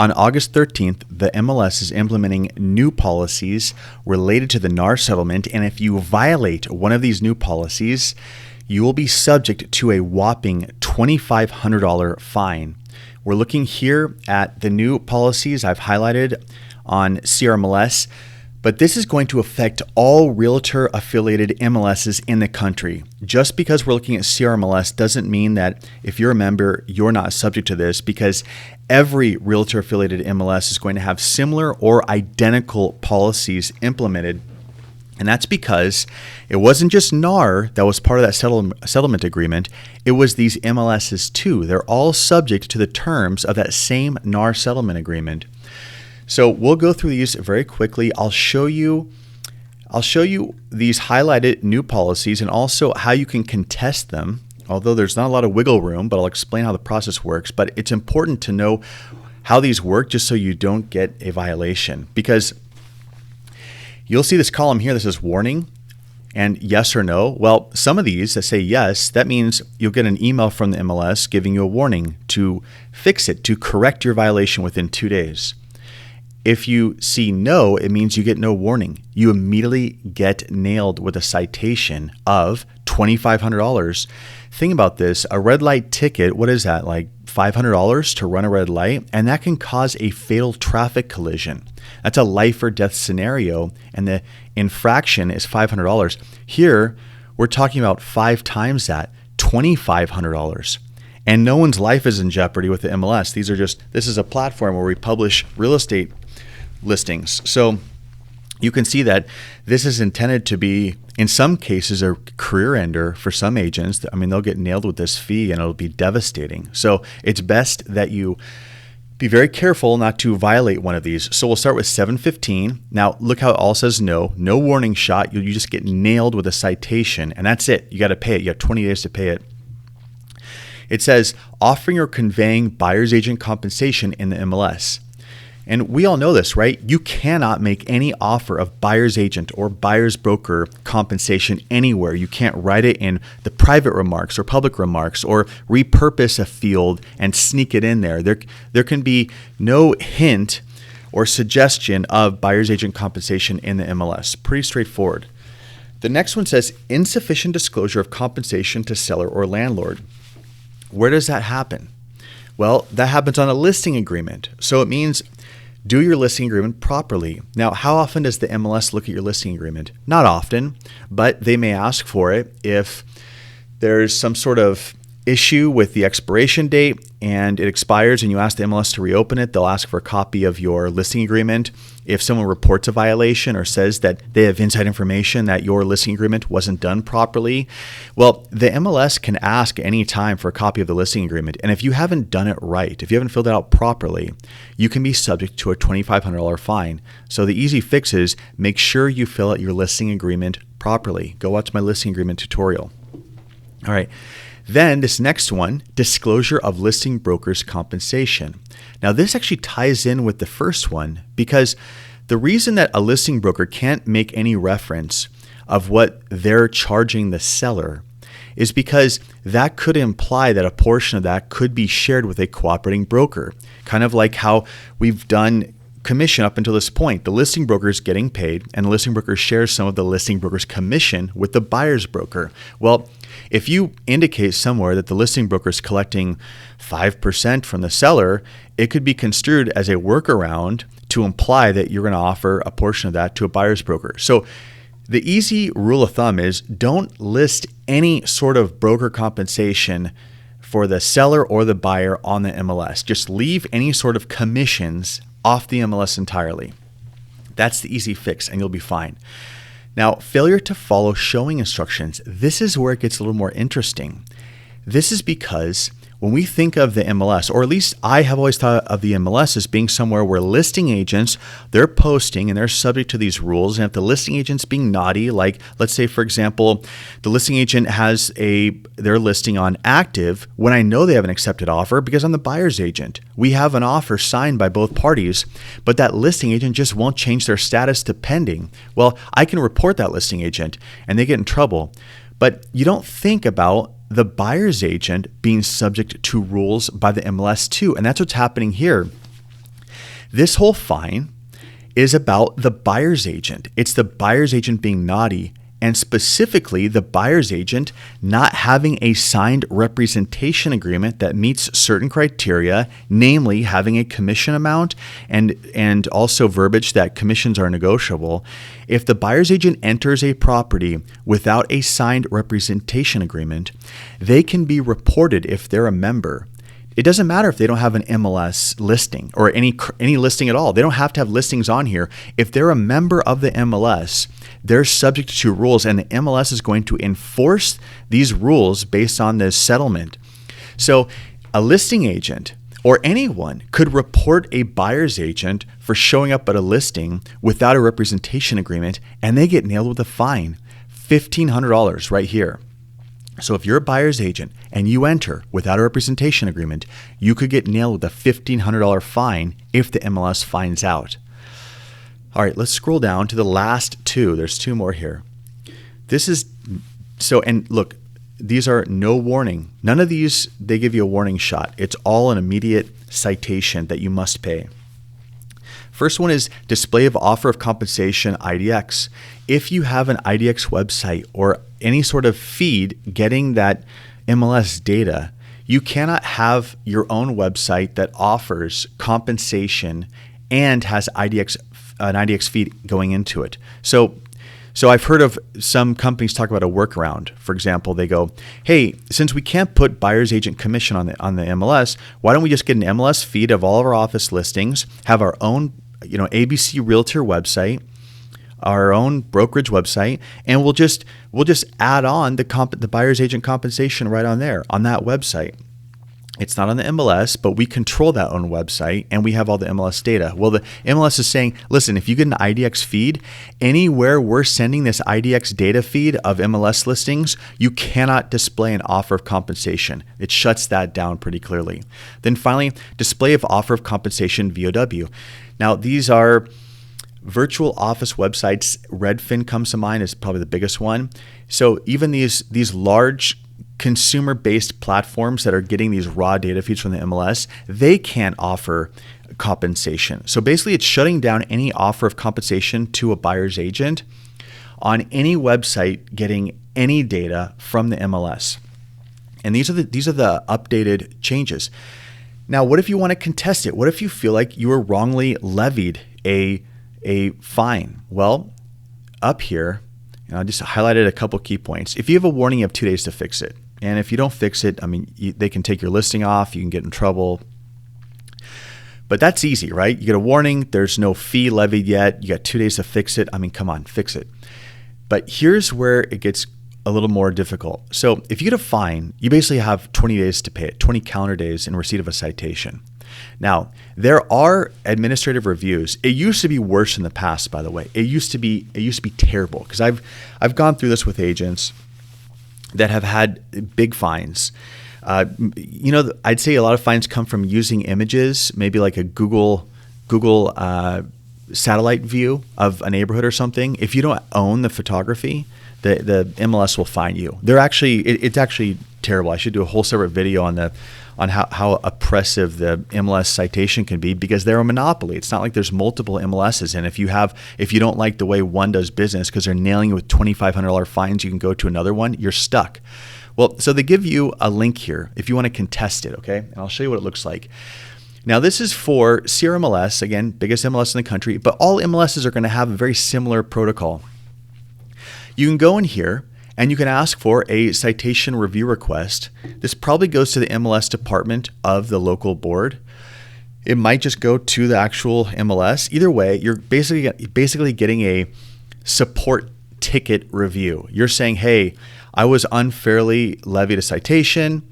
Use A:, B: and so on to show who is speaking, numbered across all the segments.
A: On August 13th, the MLS is implementing new policies related to the NAR settlement, and if you violate one of these new policies, you will be subject to a whopping $2,500 fine. We're looking here at the new policies I've highlighted on CRMLS, but this is going to affect all realtor-affiliated MLSs in the country. Just because we're looking at CRMLS doesn't mean that if you're a member, you're not subject to this, because every realtor-affiliated MLS is going to have similar or identical policies implemented. And that's because it wasn't just NAR that was part of that settlement agreement. It was these MLSs too. They're all subject to the terms of that same NAR settlement agreement. So we'll go through these very quickly. I'll show you these highlighted new policies and also how you can contest them. Although there's not a lot of wiggle room, but I'll explain how the process works. But it's important to know how these work just so you don't get a violation, because you'll see this column here that says warning and yes or no. Well, some of these that say yes, that means you'll get an email from the MLS giving you a warning to fix it, to correct your violation within 2 days. If you see no, it means you get no warning. You immediately get nailed with a citation of $2,500. Think about this, a red light ticket, what is that, like $500 to run a red light? And that can cause a fatal traffic collision. That's a life or death scenario, and the infraction is $500. Here, we're talking about 5 times that, $2,500. And no one's life is in jeopardy with the MLS. This is a platform where we publish real estate listings. So you can see that this is intended to be, in some cases, a career ender for some agents. I mean, they'll get nailed with this fee and it'll be devastating. So it's best that you be very careful not to violate one of these. So we'll start with 715. Now look how it all says no warning shot. You just get nailed with a citation, and that's it. You got to pay it. You have 20 days to pay it. It says offering or conveying buyer's agent compensation in the MLS. And we all know this, right? You cannot make any offer of buyer's agent or buyer's broker compensation anywhere. You can't write it in the private remarks or public remarks or repurpose a field and sneak it in there. There can be no hint or suggestion of buyer's agent compensation in the MLS. Pretty straightforward. The next one says insufficient disclosure of compensation to seller or landlord. Where does that happen? Well, that happens on a listing agreement. So it means do your listing agreement properly. Now, how often does the MLS look at your listing agreement? Not often, but they may ask for it if there's some sort of issue with the expiration date and it expires and you ask the MLS to reopen it. They'll ask for a copy of your listing agreement. If someone reports a violation or says that they have inside information that your listing agreement wasn't done properly, well, the MLS can ask any time for a copy of the listing agreement. And if you haven't done it right, if you haven't filled it out properly, you can be subject to a $2,500 fine. So the easy fix is make sure you fill out your listing agreement properly. Go watch my listing agreement tutorial. All right. Then this next one, disclosure of listing broker's compensation. Now this actually ties in with the first one, because the reason that a listing broker can't make any reference of what they're charging the seller is because that could imply that a portion of that could be shared with a cooperating broker. Kind of like how we've done commission up until this point. The listing broker is getting paid and the listing broker shares some of the listing broker's commission with the buyer's broker. Well, if you indicate somewhere that the listing broker is collecting 5% from the seller, it could be construed as a workaround to imply that you're going to offer a portion of that to a buyer's broker. So the easy rule of thumb is don't list any sort of broker compensation for the seller or the buyer on the MLS. Just leave any sort of commissions off the MLS entirely. That's the easy fix and you'll be fine. Now, failure to follow showing instructions. This is where it gets a little more interesting. This is because when we think of the MLS, or at least I have always thought of the MLS as being somewhere where listing agents, they're posting and they're subject to these rules. And if the listing agent's being naughty, like let's say, for example, the listing agent has their listing on active when I know they have an accepted offer because I'm the buyer's agent. We have an offer signed by both parties, but that listing agent just won't change their status to pending. Well, I can report that listing agent and they get in trouble. But you don't think about the buyer's agent being subject to rules by the MLS too. And that's what's happening here. This whole fine is about the buyer's agent. It's the buyer's agent being naughty, and specifically the buyer's agent not having a signed representation agreement that meets certain criteria, namely having a commission amount and also verbiage that commissions are negotiable. If the buyer's agent enters a property without a signed representation agreement, they can be reported if they're a member. It doesn't matter if they don't have an MLS listing or any listing at all. They don't have to have listings on here. If they're a member of the MLS, they're subject to rules, and the MLS is going to enforce these rules based on this settlement. So a listing agent or anyone could report a buyer's agent for showing up at a listing without a representation agreement, and they get nailed with a fine, $1,500 right here. So if you're a buyer's agent and you enter without a representation agreement, you could get nailed with a $1,500 fine if the MLS finds out. All right, let's scroll down to the last two. There's two more here. And look, these are no warning. None of these, they give you a warning shot. It's all an immediate citation that you must pay. First one is display of offer of compensation IDX. If you have an IDX website or any sort of feed getting that MLS data, you cannot have your own website that offers compensation and has an IDX feed going into it. So I've heard of some companies talk about a workaround. For example, they go, hey, since we can't put buyer's agent commission on the MLS, why don't we just get an MLS feed of all of our office listings, have our own ABC Realtor website, our own brokerage website, and we'll just add on the buyer's agent compensation right on there on that website. It's not on the MLS, but we control that own website and we have all the MLS data. Well, the MLS is saying, listen, if you get an IDX feed, anywhere we're sending this IDX data feed of MLS listings, you cannot display an offer of compensation. It shuts that down pretty clearly. Then finally, display of offer of compensation VOW. Now, these are virtual office websites. Redfin comes to mind as probably the biggest one. So even these large consumer-based platforms that are getting these raw data feeds from the MLS, they can't offer compensation. So basically, it's shutting down any offer of compensation to a buyer's agent on any website getting any data from the MLS. And these are the updated changes. Now, what if you want to contest it? What if you feel like you were wrongly levied a fine? Well, up here, I just highlighted a couple key points. If you have a warning, you have 2 days to fix it. And if you don't fix it, they can take your listing off. You can get in trouble. But that's easy, right? You get a warning. There's no fee levied yet. You got 2 days to fix it. Come on, fix it. But here's where it gets a little more difficult. So if you get a fine, you basically have 20 days to pay it, 20 calendar days in receipt of a citation. Now, there are administrative reviews. It used to be worse in the past, by the way. It used to be terrible, because I've gone through this with agents that have had big fines. I'd say a lot of fines come from using images, maybe like a Google satellite view of a neighborhood or something. If you don't own the photography, the MLS will fine you. It's actually terrible. I should do a whole separate video on how oppressive the MLS citation can be, because they're a monopoly. It's not like there's multiple MLSs, and if you don't like the way one does business because they're nailing you with $2,500 fines, you can go to another one. You're stuck. Well, so they give you a link here if you want to contest it, okay? And I'll show you what it looks like. Now, this is for CRMLS, again, biggest MLS in the country, but all MLSs are going to have a very similar protocol. You can go in here and you can ask for a citation review request. This probably goes to the MLS department of the local board. It might just go to the actual MLS. Either way, you're basically getting a support ticket review. You're saying, hey, I was unfairly levied a citation.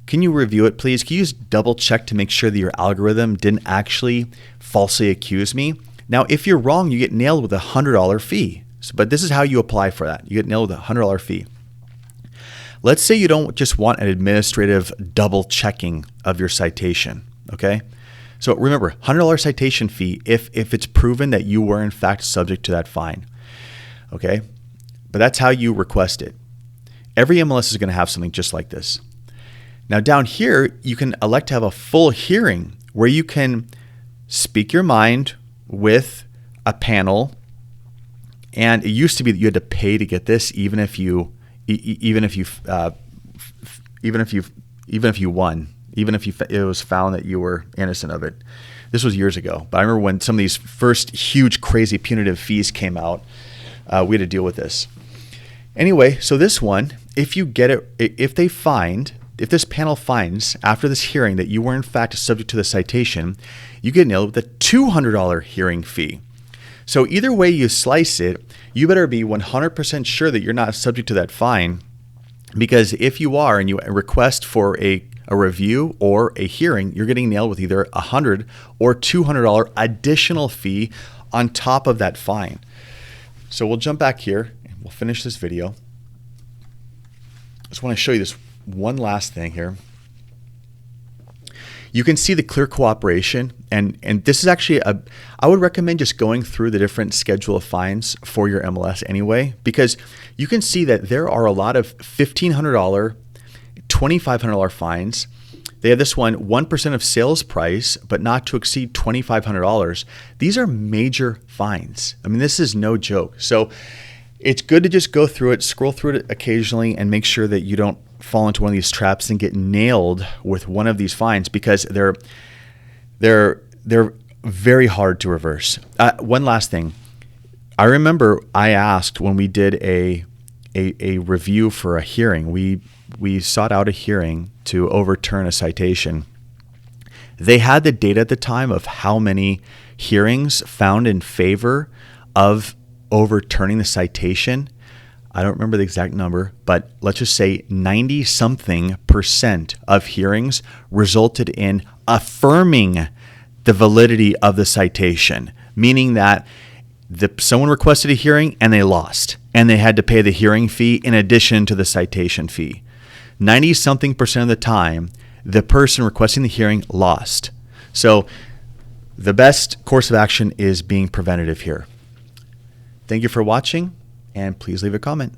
A: Can you review it, please? Can you just double check to make sure that your algorithm didn't actually falsely accuse me? Now, if you're wrong, you get nailed with a $100 fee. But this is how you apply for that. You get nailed with a $100 fee. Let's say you don't just want an administrative double checking of your citation, okay? So remember, $100 citation fee if it's proven that you were in fact subject to that fine, okay? But that's how you request it. Every MLS is going to have something just like this. Now down here, you can elect to have a full hearing where you can speak your mind with a panel. And it used to be that you had to pay to get this, even if you won, it was found that you were innocent of it. This was years ago, but I remember when some of these first huge, crazy punitive fees came out, we had to deal with this. Anyway, so this one, if you get it, if this panel finds after this hearing that you were in fact subject to the citation, you get nailed with a $200 hearing fee. So either way you slice it, you better be 100% sure that you're not subject to that fine, because if you are and you request for a review or a hearing, you're getting nailed with either $100 or $200 additional fee on top of that fine. So we'll jump back here and we'll finish this video. Just want to show you this one last thing here. You can see the clear cooperation, and this is actually I would recommend just going through the different schedule of fines for your MLS anyway, because you can see that there are a lot of $1,500, $2,500 fines. They have this one, 1% of sales price, but not to exceed $2,500. These are major fines. I mean, this is no joke. So it's good to just go through it, scroll through it occasionally, and make sure that you don't fall into one of these traps and get nailed with one of these fines, because they're very hard to reverse. One last thing. I remember I asked when we did a review for a hearing, we sought out a hearing to overturn a citation. They had the data at the time of how many hearings found in favor of overturning the citation. I don't remember the exact number, but let's just say 90-something% of hearings resulted in affirming the validity of the citation, meaning that someone requested a hearing and they lost, and they had to pay the hearing fee in addition to the citation fee. 90-something% of the time, the person requesting the hearing lost. So the best course of action is being preventative here. Thank you for watching, and please leave a comment.